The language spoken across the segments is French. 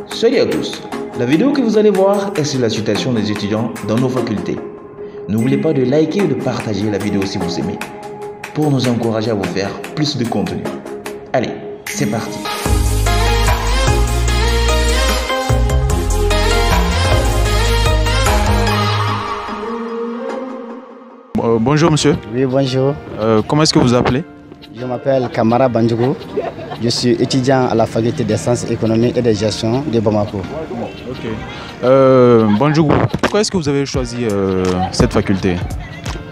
Salut à tous, la vidéo que vous allez voir est sur la situation des étudiants dans nos facultés. N'oubliez pas de liker et de partager la vidéo si vous aimez, pour nous encourager à vous faire plus de contenu. Allez, c'est parti. Bonjour monsieur. Oui, bonjour. Comment est-ce que vous vous appelez? Je m'appelle Kamara Bandjougou. Je suis étudiant à la faculté des sciences économiques et de gestion de Bamako. Ok. Bonjour. Pourquoi est-ce que vous avez choisi cette faculté?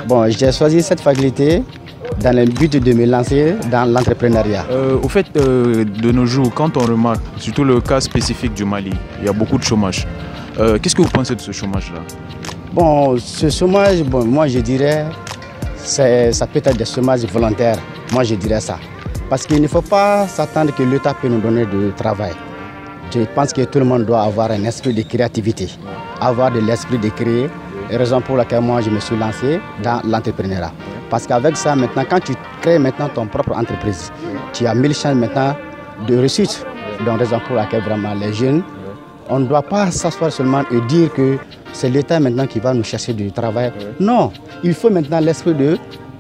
Bon, j'ai choisi cette faculté dans le but de me lancer dans l'entrepreneuriat. Au fait, de nos jours, quand on remarque, surtout le cas spécifique du Mali, il y a beaucoup de chômage. Qu'est-ce que vous pensez de ce chômage-là? Bon, ce chômage, bon, moi je dirais, ça peut être des chômages volontaires. Moi je dirais ça. Parce qu'il ne faut pas s'attendre que l'État peut nous donner du travail. Je pense que tout le monde doit avoir un esprit de créativité, avoir de l'esprit de créer. Raison pour laquelle moi je me suis lancé dans l'entrepreneuriat. Parce qu'avec ça, maintenant, quand tu crées maintenant ton propre entreprise, tu as 1000 chances maintenant de réussite. Donc raison pour laquelle vraiment les jeunes, on ne doit pas s'asseoir seulement et dire que c'est l'État maintenant qui va nous chercher du travail. Non, il faut maintenant l'esprit de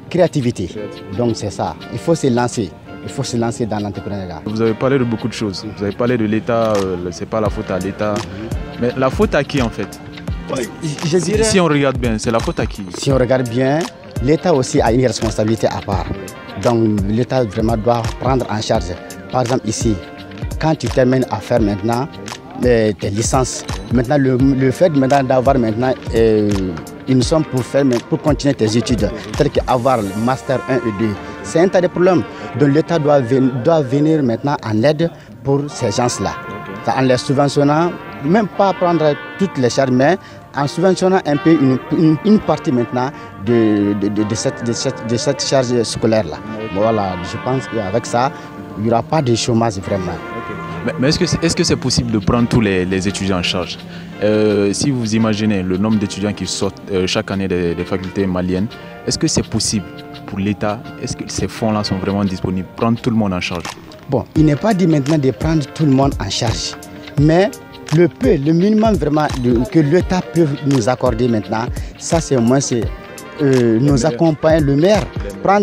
créativité. Donc c'est ça, il faut se lancer. Il faut se lancer dans l'entrepreneuriat. Vous avez parlé de beaucoup de choses. Vous avez parlé de l'État, c'est pas la faute à l'État. Mais la faute à qui en fait? Je dirais, si on regarde bien, c'est la faute à qui? Si on regarde bien, l'État aussi a une responsabilité à part. Donc l'État vraiment doit prendre en charge. Par exemple ici, quand tu termines à faire maintenant tes licences, maintenant le fait maintenant d'avoir maintenant une somme pour continuer tes études, telles qu'avoir le master 1 et 2, c'est un tas de problèmes. Donc l'État doit venir maintenant en aide pour ces gens-là. En les subventionnant, même pas prendre toutes les charges, mais en subventionnant un peu une partie maintenant de cette charge scolaire-là. Voilà, je pense qu'avec ça, il n'y aura pas de chômage vraiment. Mais est-ce que c'est possible de prendre tous les étudiants en charge? Si vous imaginez le nombre d'étudiants qui sortent chaque année des facultés maliennes, est-ce que c'est possible pour l'État? Est-ce que ces fonds-là sont vraiment disponibles? Prendre tout le monde en charge? Bon, il n'est pas dit maintenant de prendre tout le monde en charge. Mais le minimum vraiment que l'État peut nous accorder maintenant, ça c'est au moins nous accompagner le meilleur,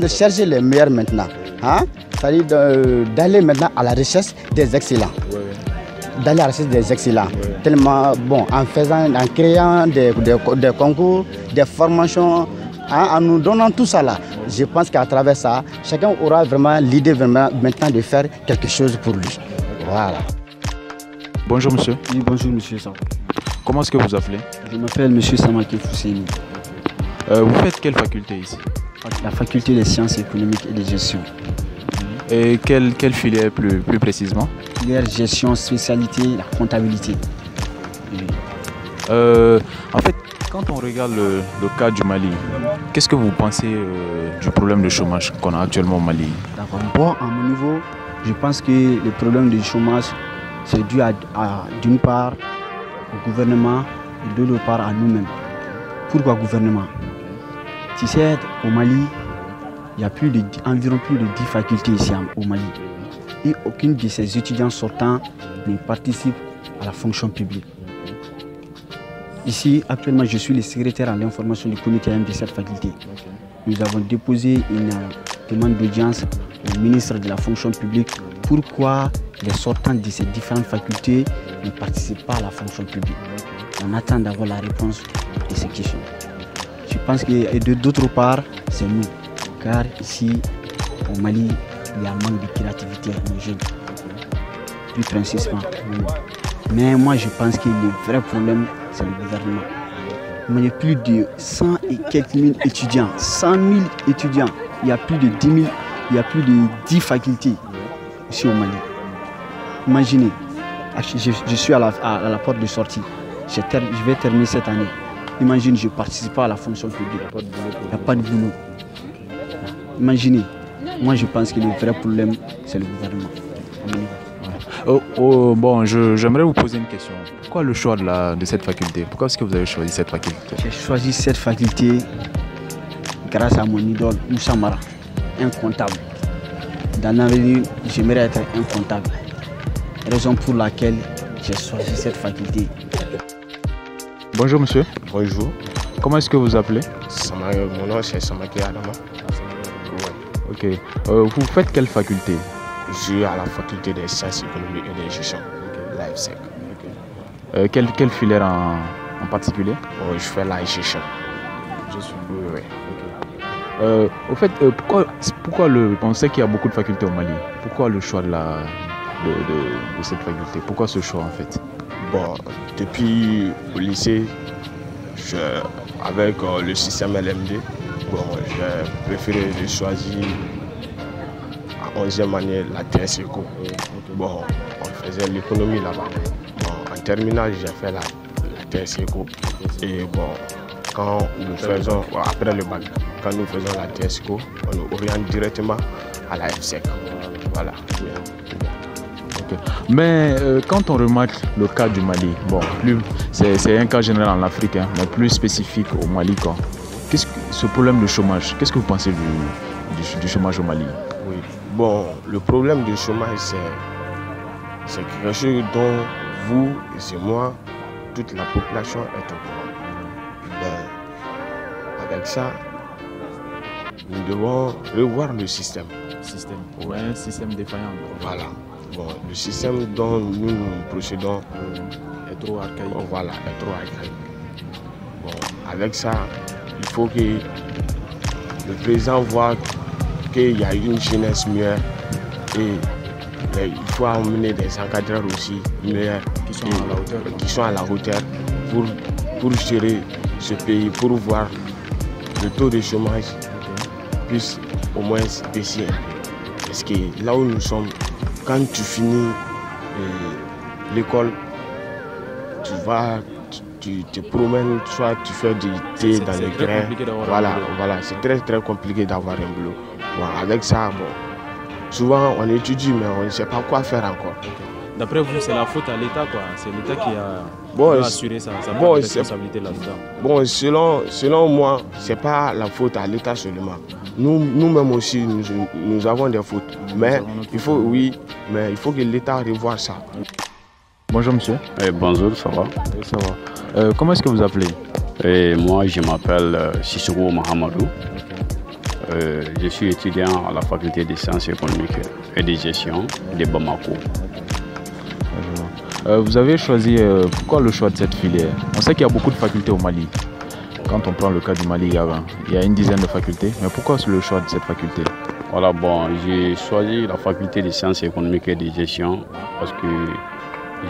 charger les meilleurs maintenant. Hein? C'est-à-dire d'aller maintenant à la recherche des excellents. D'aller à la recherche des excellents. Tellement, bon, en créant des concours, des formations, hein, en nous donnant tout ça là. Je pense qu'à travers ça, chacun aura vraiment l'idée maintenant de faire quelque chose pour lui. Voilà. Bonjour monsieur. Oui, bonjour monsieur Sam. Comment est-ce que vous appelez? Je m'appelle monsieur Samake Fousseini. Vous faites quelle faculté ici? La faculté des sciences économiques et de gestion. Et quelle filière plus précisément? Filière gestion, spécialité, la comptabilité. En fait, quand on regarde le cas du Mali, qu'est-ce que vous pensez du problème de chômage qu'on a actuellement au Mali? D'accord. Bon, à mon niveau, je pense que le problème du chômage, c'est dû d'une part au gouvernement et de l'autre part à nous-mêmes. Pourquoi gouvernement? Tu sais, au Mali, il y a environ plus de 10 facultés ici au Mali. Et aucune de ces étudiants sortants ne participe à la fonction publique. Ici, actuellement, je suis le secrétaire à l'information du comité AM de cette faculté. Nous avons déposé une demande d'audience au ministre de la fonction publique. Pourquoi les sortants de ces différentes facultés ne participent pas à la fonction publique? On attend d'avoir la réponse de ces questions. Je pense que d'autre part, c'est nous. Car ici, au Mali, il y a un manque de créativité à nos jeunes. Plus précisément. Mais moi, je pense que le vrai problème, c'est le gouvernement. Il y a plus de 100 et quelques mille étudiants. 100 000 étudiants. Il y a plus de 10 000, il y a plus de 10 facultés ici au Mali. Imaginez, je suis à la porte de sortie. Je vais terminer cette année. Imagine, je ne participe pas à la fonction publique. Il n'y a pas de boulot. Imaginez, moi je pense que le vrai problème, c'est le gouvernement. Bon, j'aimerais vous poser une question. Pourquoi le choix de cette faculté? Pourquoi est-ce que vous avez choisi cette faculté? J'ai choisi cette faculté grâce à mon idole Moussa Mara, un comptable. Dans l'avenir, j'aimerais être un comptable. Raison pour laquelle j'ai choisi cette faculté. Bonjour monsieur. Bonjour. Comment est-ce que vous appelez? Mon nom c'est Samaki Adama. Ok. Vous faites quelle faculté? Je suis à la faculté des sciences économiques et de gestion, l'AFSEC. Quelle filière en particulier? Je fais la gestion. Oui. Au fait, pourquoi on sait qu'il y a beaucoup de facultés au Mali. Pourquoi le choix de cette faculté? Pourquoi ce choix en fait? Bon, depuis au lycée, avec le système LMD, j'ai préféré choisir en 11e année la TSECO. Bon, on faisait l'économie là-bas. Bon, en terminale, j'ai fait la TSECO. Et bon, après le bac, quand nous faisons la TSECO, on nous oriente directement à la FSEC. Voilà. Okay. Mais quand on remarque le cas du Mali, bon, c'est un cas général en Afrique, hein, mais plus spécifique au Mali, quoi. Ce problème de chômage, qu'est-ce que vous pensez du chômage au Mali? Oui, bon, le problème du chômage, c'est quelque chose dont vous et moi, toute la population est au courant. Avec ça, nous devons revoir le système. Ouais, un système défaillant. Voilà. Bon, le système dont nous procédons est trop archaïque. Voilà, est trop archaïque. Bon, avec ça, il faut que le président voit qu'il y a une jeunesse meilleure et il faut amener des encadreurs aussi meilleurs qui sont à la hauteur pour gérer ce pays, pour voir le taux de chômage puisse au moins baisser un peu. Parce que là où nous sommes, quand tu finis l'école, tu te promènes, soit tu fais du thé dans les grains. Voilà, c'est très compliqué d'avoir un boulot. Bon, avec ça, bon, souvent on étudie mais on ne sait pas quoi faire encore. D'après vous, c'est la faute à l'État, quoi. C'est l'État qui a assuré sa responsabilité là-dedans. Bon, selon moi, c'est pas la faute à l'État seulement. Nous-mêmes aussi, nous avons des fautes. Mais il faut que l'État revoie ça. Bonjour monsieur. Bonjour, ça va? Ça va. Comment est-ce que vous appelez? Moi, je m'appelle Sissoko Mahamadou. Je suis étudiant à la faculté des sciences économiques et de gestion de Bamako. Vous avez choisi, pourquoi le choix de cette filière? On sait qu'il y a beaucoup de facultés au Mali. Quand on prend le cas du Mali, il y a une dizaine de facultés. Mais pourquoi le choix de cette faculté? Voilà, bon, j'ai choisi la faculté des sciences économiques et de gestion parce que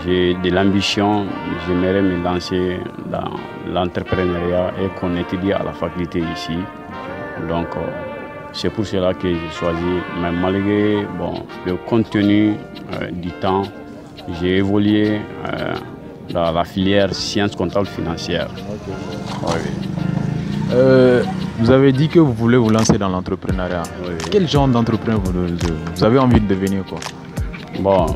j'ai de l'ambition, j'aimerais me lancer dans l'entrepreneuriat et qu'on étudie à la faculté ici. Donc, c'est pour cela que j'ai choisi. Mais malgré le contenu du temps, j'ai évolué dans la filière sciences comptables financières. Vous avez dit que vous voulez vous lancer dans l'entrepreneuriat. Quel genre d'entrepreneur vous avez envie de devenir, quoi? Bon,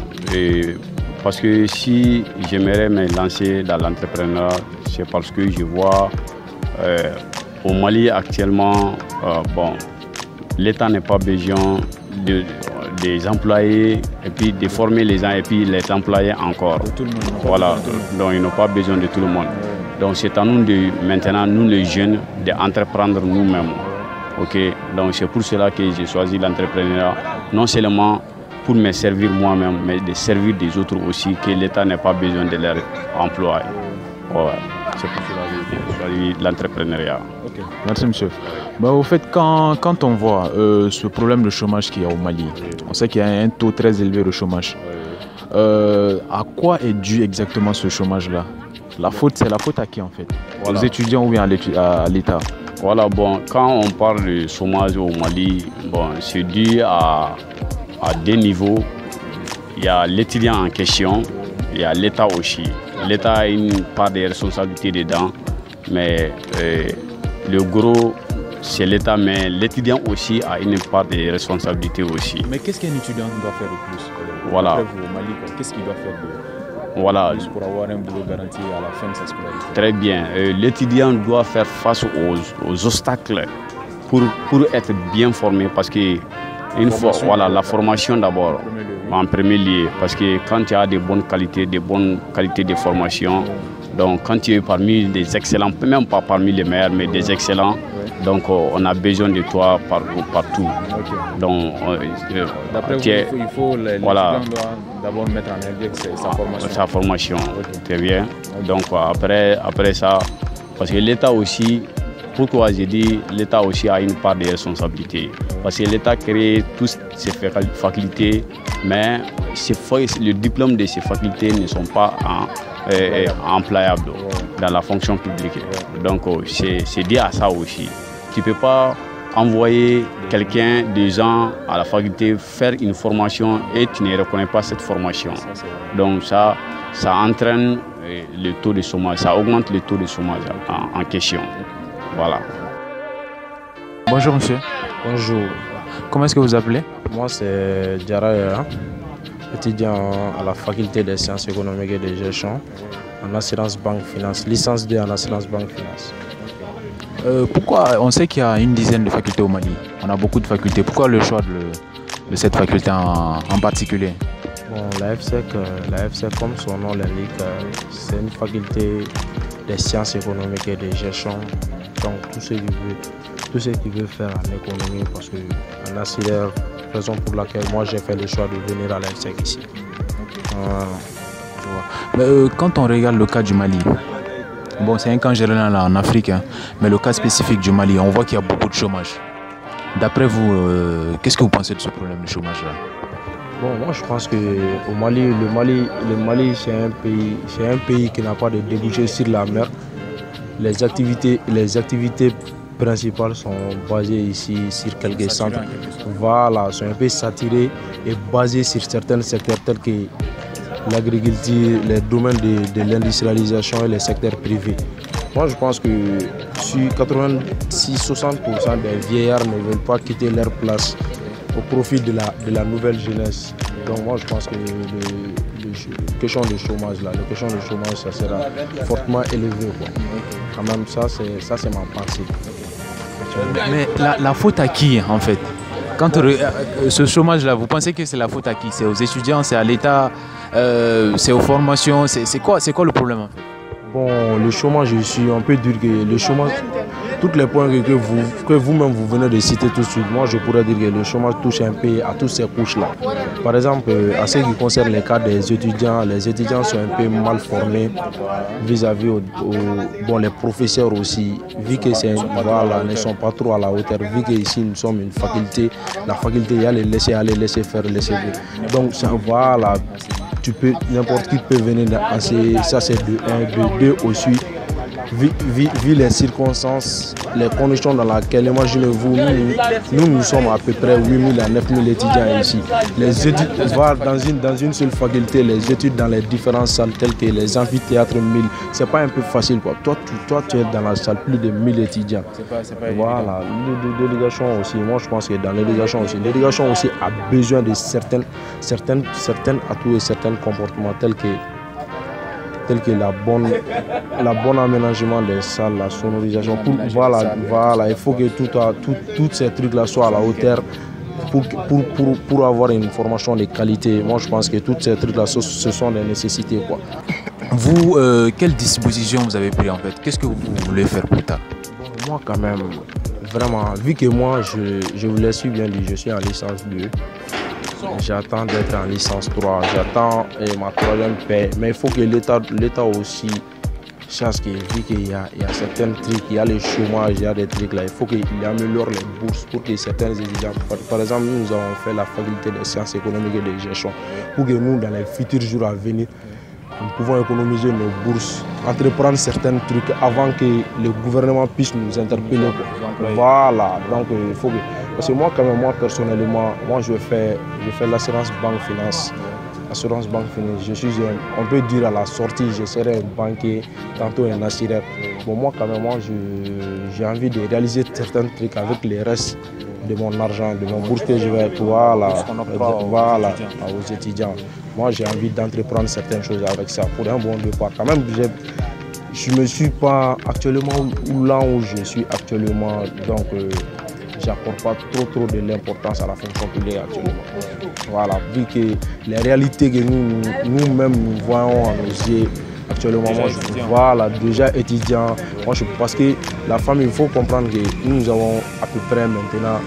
parce que si j'aimerais me lancer dans l'entrepreneuriat, c'est parce que je vois au Mali actuellement, l'État n'a pas besoin des employés et puis de former les gens et puis les employer encore. Voilà, donc ils n'ont pas besoin de tout le monde. Donc c'est à nous maintenant, nous les jeunes, d'entreprendre nous-mêmes. Donc c'est pour cela que j'ai choisi l'entrepreneuriat, non seulement pour me servir moi-même, mais de servir des autres aussi, que l'État n'a pas besoin de leur emploi. C'est pour cela que j'ai choisi l'entrepreneuriat. Merci monsieur. Au fait, quand on voit ce problème de chômage qu'il y a au Mali, on sait qu'il y a un taux très élevé de chômage. À quoi est dû exactement ce chômage-là? C'est la faute à qui en fait? Aux étudiants ou bien à l'État? Voilà, bon, quand on parle de chômage au Mali, c'est dû à deux niveaux. Il y a l'étudiant en question, il y a l'État aussi. L'État a une part de responsabilité dedans, mais le gros, c'est l'État, mais l'étudiant aussi a une part de responsabilité aussi. Mais qu'est-ce qu'un étudiant doit faire de plus? Voilà. Après vous, au Mali, qu'est-ce qu'il doit faire plus pour avoir un boulot garanti à la fin de sa scolarité? Très bien. L'étudiant doit faire face aux obstacles pour être bien formé, parce que une fois, la formation d'abord. en premier lieu. Parce que quand tu as des bonnes qualités de formation, donc quand tu es parmi des excellents, même pas parmi les meilleurs, mais des excellents, donc on a besoin de toi partout. Donc, d'après vous, il faut voilà, d'abord mettre en avant sa formation. Très bien. Donc après ça, parce que l'État aussi, pourquoi j'ai dit l'État aussi a une part de responsabilité. Parce que l'État crée toutes ces facultés, mais le diplôme de ces facultés ne sont pas employables dans la fonction publique. Donc c'est dû à ça aussi. Tu ne peux pas envoyer quelqu'un, des gens à la faculté faire une formation et tu ne reconnais pas cette formation. Donc ça entraîne le taux de chômage, ça augmente le taux de chômage en question. Voilà. Bonjour monsieur. Bonjour. Comment est-ce que vous appelez? Moi c'est Diarra, étudiant à la faculté des sciences économiques et de gestion en assurance banque finance, licence 2 en assurance banque finance. Pourquoi, on sait qu'il y a une dizaine de facultés au Mali, on a beaucoup de facultés, pourquoi le choix de cette faculté en particulier? Bon, la FSEC, comme son nom l'indique, c'est une faculté des sciences économiques et de gestion. Donc tout ce qu'il veut faire en économie, parce qu'en assureur, raison pour laquelle moi j'ai fait le choix de venir à la FSEC ici. Mais, quand on regarde le cas du Mali, bon, c'est un cas général en Afrique, hein, mais le cas spécifique du Mali, on voit qu'il y a beaucoup de chômage. D'après vous, qu'est-ce que vous pensez de ce problème de chômage-là? Bon, moi je pense que au Mali, le Mali c'est un pays qui n'a pas de débouchés sur la mer. Les activités principales sont basées ici sur quelques centres. Voilà, sont un peu saturées et basées sur certains secteurs tels que l'agriculture, les domaines de l'industrialisation et les secteurs privés. Moi je pense que sur 86-60% des vieillards ne veulent pas quitter leur place au profit de la nouvelle jeunesse. Donc moi je pense que la question de chômage ça sera fortement élevé, quoi. Quand même ça c'est ma pensée. Mais la faute à qui en fait? Quand ce chômage là, vous pensez que c'est la faute à qui? C'est aux étudiants, c'est à l'État, c'est aux formations, c'est quoi le problème en fait? Bon, le chômage ici, on peut dire que le chômage, tous les points que vous-même vous venez de citer tout de suite, moi je pourrais dire que le chômage touche un peu à toutes ces couches-là. Par exemple, à ce qui concerne les cas des étudiants, les étudiants sont un peu mal formés vis-à-vis les professeurs aussi, vu que ne sont pas trop à la hauteur, vu qu'ici nous sommes une faculté, la faculté il y a les laisser aller, laisser faire, laisser faire. Donc voilà. N'importe qui peut venir enseigner, ça c'est de 1, de 2 aussi. Vu les circonstances, les conditions dans lesquelles, imaginez-vous, nous sommes à peu près 8000 à 9000 étudiants ici. Les études, dans une seule faculté, les études dans les différentes salles telles que les amphithéâtres 1000, c'est pas un peu facile, quoi. Toi, tu es dans la salle, plus de 1000 étudiants. Voilà, l'éducation aussi, moi je pense que dans l'éducation aussi a besoin de certains atouts et certains comportements tels que la bonne aménagement des salles, la sonorisation. Voilà, il faut que tous ces trucs-là soient à la hauteur pour avoir une formation de qualité. Moi, je pense que tous ces trucs-là, ce sont des nécessités, quoi. Vous, quelle disposition vous avez pris en fait? Qu'est-ce que vous voulez faire plus tard? Moi, quand même, vraiment, vu que moi, je vous l'ai su bien dit, je suis en licence 2. J'attends d'être en licence 3, j'attends ma troisième paie, mais il faut que l'État aussi sache que vu qu'il y a certains trucs, il y a le chômage, il y a des trucs là, il faut qu'il améliore les bourses pour que certains étudiants, par exemple nous avons fait la faculté des sciences économiques et de gestion, pour que nous dans les futurs jours à venir, nous pouvons économiser nos bourses, entreprendre certains trucs avant que le gouvernement puisse nous interpeller. Voilà, donc il faut que... Parce que moi, personnellement, je fais l'assurance banque finance. Assurance banque finance, on peut dire à la sortie, je serai un banquier, tantôt un assureur. Bon, moi, j'ai envie de réaliser certains trucs avec les restes de mon argent, de mon bourse que je vais aux étudiants. Moi, j'ai envie d'entreprendre certaines choses avec ça pour un bon départ. Quand même, je ne me suis pas actuellement là où je suis actuellement. Donc, j'accorde pas trop de l'importance à la fonction publique actuellement. Voilà, vu que les réalités que nous-mêmes nous voyons à nos yeux actuellement, voilà, déjà étudiant. Parce que la femme, il faut comprendre que nous avons à peu près maintenant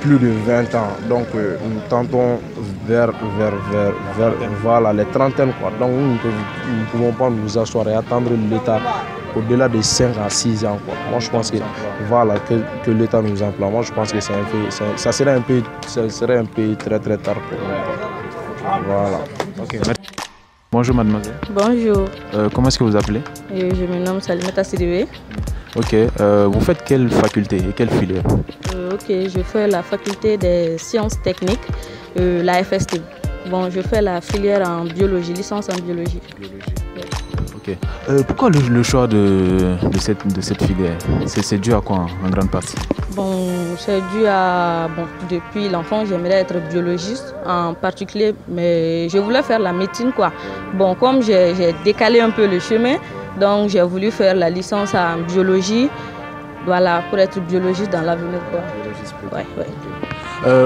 plus de 20 ans. Donc nous tentons vers voilà, les trentaines. Quoi. Donc nous ne pouvons pas nous asseoir et attendre l'État au-delà de 5 à 6 ans. Quoi. Moi je pense que voilà, que l'État nous emploie. Moi je pense que ça serait un peu très tard pour nous. Voilà. Okay, merci. Bonjour mademoiselle. Bonjour. Comment est-ce que vous appelez? Je me nomme Salimata Sidibé. Ok. Vous faites quelle faculté et quelle filière? Ok, je fais la faculté des sciences techniques, la FST. Bon, je fais la filière en biologie, licence en biologie. Ok. Pourquoi le choix de cette filière? C'est dû à quoi en grande partie? Bon, c'est dû à... Bon, depuis l'enfant, j'aimerais être biologiste en particulier, mais je voulais faire la médecine, quoi. Bon, comme j'ai décalé un peu le chemin, donc j'ai voulu faire la licence en biologie, voilà, pour être biologiste dans l'avenir, quoi.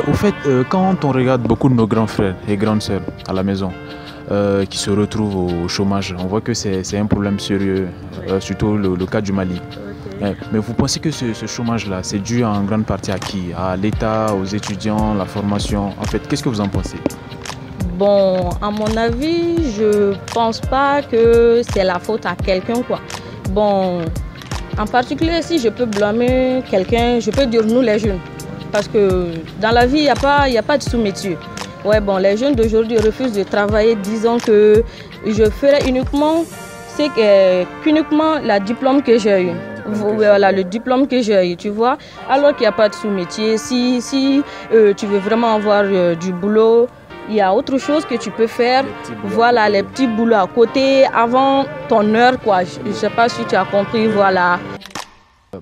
Au fait, quand on regarde beaucoup de nos grands frères et grandes sœurs à la maison, qui se retrouvent au chômage, on voit que c'est un problème sérieux, surtout le cas du Mali. Mais vous pensez que ce chômage-là, c'est dû en grande partie à qui? À l'État, aux étudiants, la formation? En fait, qu'est-ce que vous en pensez? Bon, à mon avis, je pense pas que c'est la faute à quelqu'un, quoi. Bon, en particulier, si je peux blâmer quelqu'un, je peux dire nous les jeunes. Parce que dans la vie, il n'y a pas de sous-métier. Ouais, bon, les jeunes d'aujourd'hui refusent de travailler, disant que je ferai uniquement la diplôme que j'ai eu. Voilà, le diplôme que j'ai eu, tu vois. Alors qu'il n'y a pas de sous-métier. Si tu veux vraiment avoir du boulot, il y a autre chose que tu peux faire. Voilà, les petits boulots à côté, avant ton heure, quoi. Je ne sais pas si tu as compris, voilà.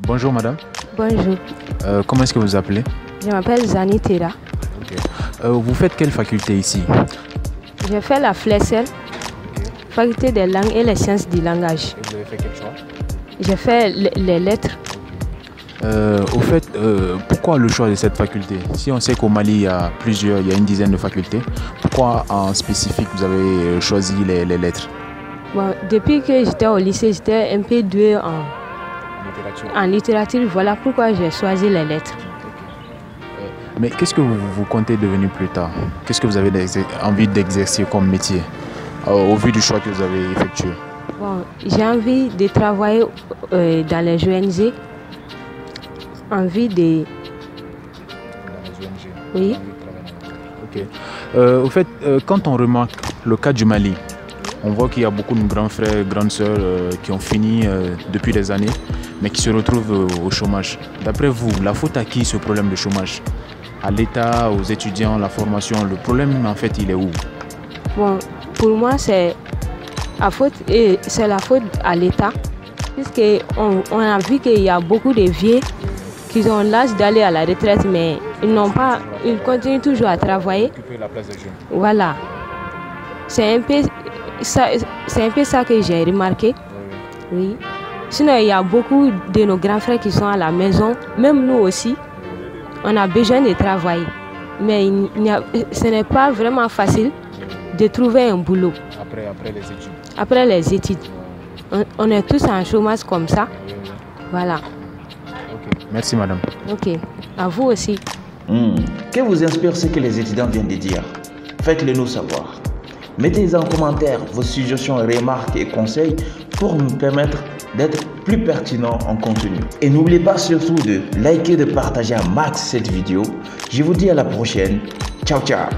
Bonjour madame. Bonjour. Comment est-ce que vous vous appelez? Je m'appelle Zani Tera. Okay. Vous faites quelle faculté ici? Je fais la FLESEL, faculté des langues et les sciences du langage. Et vous avez fait quel choix? J'ai fait les lettres. Au fait, pourquoi le choix de cette faculté? Si on sait qu'au Mali, il y a une dizaine de facultés, pourquoi en spécifique vous avez choisi les lettres? Bon, depuis que j'étais au lycée, j'étais un peu douée en littérature. Voilà pourquoi j'ai choisi les lettres. Mais qu'est-ce que vous comptez devenir plus tard? Qu'est-ce que vous avez envie d'exercer comme métier au vu du choix que vous avez effectué? Bon, j'ai envie de travailler dans les ONG. Envie de... Oui. Ok. Au fait, quand on remarque le cas du Mali, on voit qu'il y a beaucoup de grands frères et grandes sœurs qui ont fini depuis des années, mais qui se retrouvent au chômage. D'après vous, la faute à qui ce problème de chômage? À l'État, aux étudiants, la formation? Le problème, en fait, il est où? Bon, pour moi, c'est la faute à l'État, puisqu'on a vu qu'il y a beaucoup de vieux qui ont l'âge d'aller à la retraite, mais ils continuent toujours à travailler. Occuper la place des jeunes. Voilà. C'est un peu ça que j'ai remarqué. Oui. Sinon, il y a beaucoup de nos grands frères qui sont à la maison, même nous aussi. On a besoin de travailler. Mais ce n'est pas vraiment facile de trouver un boulot. Après les études. Après les études. On est tous en chômage comme ça. Voilà. Okay. Merci madame. Ok. À vous aussi. Que vous inspire ce que les étudiants viennent de dire? Faites-le nous savoir. Mettez en commentaire vos suggestions, remarques et conseils pour nous permettre d'être plus pertinents en contenu. Et n'oubliez pas surtout de liker, de partager un max cette vidéo. Je vous dis à la prochaine. Ciao, ciao.